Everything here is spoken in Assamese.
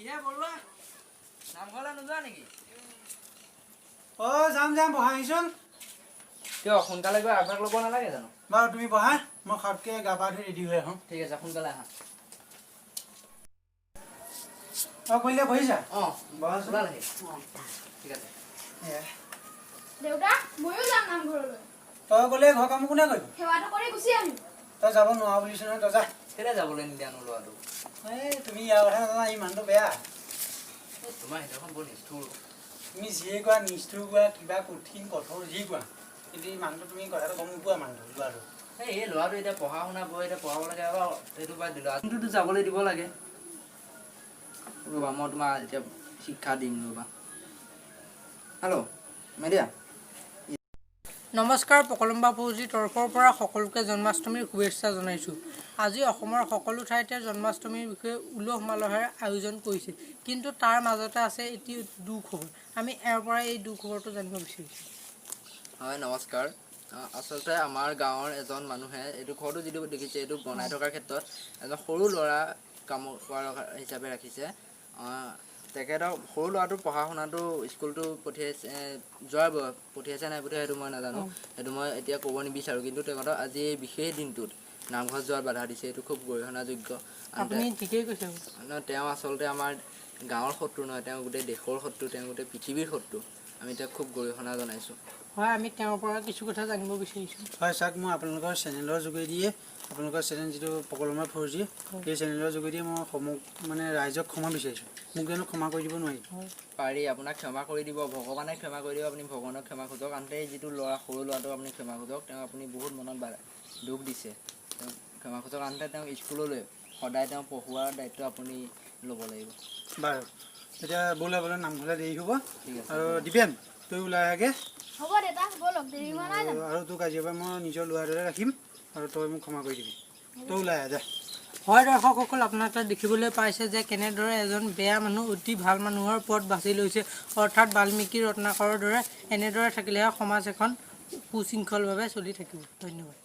কিহে বলবা নামঘৰলৈ নোযোৱা নেকি? যাম বহাইছোন। কিয় সোনকালে গৈ আগভাগ ল'ব নালাগে জানো? বাৰু তুমি বহা, মই খাওঁতকে গা পা ধুই ৰেডি হৈ আহোঁ। ঠিক আছে, সোনকালে আহা। কইলে বহিছা? বহাচোন। ঠিক আছে। দেউতা ময়ো যাম নামঘৰলৈ। তই গ'লে ঘৰ কাম কোনে কৰিব? সেৱাটো কৰি গুচি আহিম। তই যাব নোৱাৰা বুলিছ নহয়, তই যা। কেলে যাবলৈ নিদিয়ানো ল'ৰাটো? তুমি ইয়াৰ কথা নাজানা, ই মানুহটো বেয়া। তোমাৰ সেইদিনাখন বৰ নিষ্ঠুৰ। তুমি যিয়ে কোৱা, নিষ্ঠুৰ কোৱা, কিবা কঠিন কঠোৰ যি কোৱা, কিন্তু এই মানুহটো তুমি কথাটো গম নোপোৱা। মানুহটো ল'ৰাটো এই ল'ৰাটো এতিয়া পঢ়া শুনা এতিয়া পঢ়াব লাগে আৰু এইটো বাদ দিলোঁ। কিন্তু যাবলৈ দিব লাগে। ৰ'বা মই তোমাৰ এতিয়া শিক্ষা দিম ৰ'বা। Hello' media. নমস্কাৰ, পকলম্বা ফৌজিৰ তৰফৰ পৰা সকলোকে জন্মাষ্টমীৰ শুভেচ্ছা জনাইছোঁ। আজি অসমৰ সকলো ঠাইতে জন্মাষ্টমীৰ বিষয়ে উলহ মালহেৰে আয়োজন কৰিছে, কিন্তু তাৰ মাজতে আছে এটি দুখ খবৰ। আমি ইয়াৰ পৰা এই দুখ খবৰটো জানিব বিচাৰিছোঁ। হয়, নমস্কাৰ। আচলতে আমাৰ গাঁৱৰ এজন মানুহে এইটো ঘৰটো যিটো দেখিছে, এইটো বনাই থকাৰ ক্ষেত্ৰত এজন সৰু ল'ৰা কাম কৰা হিচাপে ৰাখিছে। তেখেতক সৰু ল'ৰাটোৰ পঢ়া শুনাটো স্কুলটো পঠিয়াইছে নাই পঠিয়াই সেইটো মই নাজানো, সেইটো মই এতিয়া ক'ব নিবিচাৰোঁ। কিন্তু তেখেতক আজি এই বিশেষ দিনটোত নামঘৰ যোৱাৰ বাধা দিছে, এইটো খুব গৰিহণাযোগ্য। আপুনি ঠিকেই কৈছে। তেওঁ আচলতে আমাৰ গাঁৱৰ শত্ৰু নহয়, তেওঁ গোটেই দেশৰ শত্ৰু, তেওঁ গোটেই পৃথিৱীৰ শত্ৰু। আমি তেওঁক খুব গৰিহণা জনাইছোঁ। হয়, আমি তেওঁৰ পৰা কিছু কথা জানিব বিচাৰিছোঁ। হয়, চাওক, মই আপোনালোকৰ চেনেলৰ যোগেদিয়ে, আপোনালোকৰ চেনেল যিটো পকলম্বা ফৌজি, সেই চেনেলৰ যোগেদিয়ে মই ৰাইজক ক্ষমা বিচাৰিছোঁ। মোক জানো ক্ষমা কৰি দিব নোৱাৰি? পাৰি, আপোনাক ক্ষমা কৰি দিব, ভগৱানে ক্ষমা কৰি দিব। আপুনি ভগৱানক ক্ষমা খোজক। আনহাতে যিটো সৰু ল'ৰাটোক আপুনি ক্ষমা খোজক, তেওঁ আপুনি বহুত মনত দুখ দিছে, তেওঁ ক্ষমা খোজক। আনহাতে তেওঁ স্কুললৈ সদায় তেওঁ পঢ়োৱাৰ দায়িত্ব আপুনি ল'ব লাগিব। বাৰু, এতিয়া ব'লা নামঘৰলৈ দেৰি হ'ব। ঠিক আছে। আৰু দিবেন, তই ওলাই আগে। হ'ব দেউতা, ব'লক, দেৰি হোৱা নাই জানো? আৰু তোক আজিৰ পৰা মই নিজৰ ল'ৰাৰ দৰে ৰাখিম, আৰু তই মোক ক্ষমা কৰি দিবি। তই ওলাই আহ, যা। হয় দৰ্শকসকল, আপোনালোকে দেখিবলৈ পাইছে যে কেনেদৰে এজন বেয়া মানুহ অতি ভাল মানুহৰ পথ বাছি লৈছে, অৰ্থাৎ বাল্মীকি ৰত্নাকৰৰ দৰে। এনেদৰে থাকিলেহে সমাজ এখন সুশৃংখলভাৱে চলি থাকিব। ধন্যবাদ।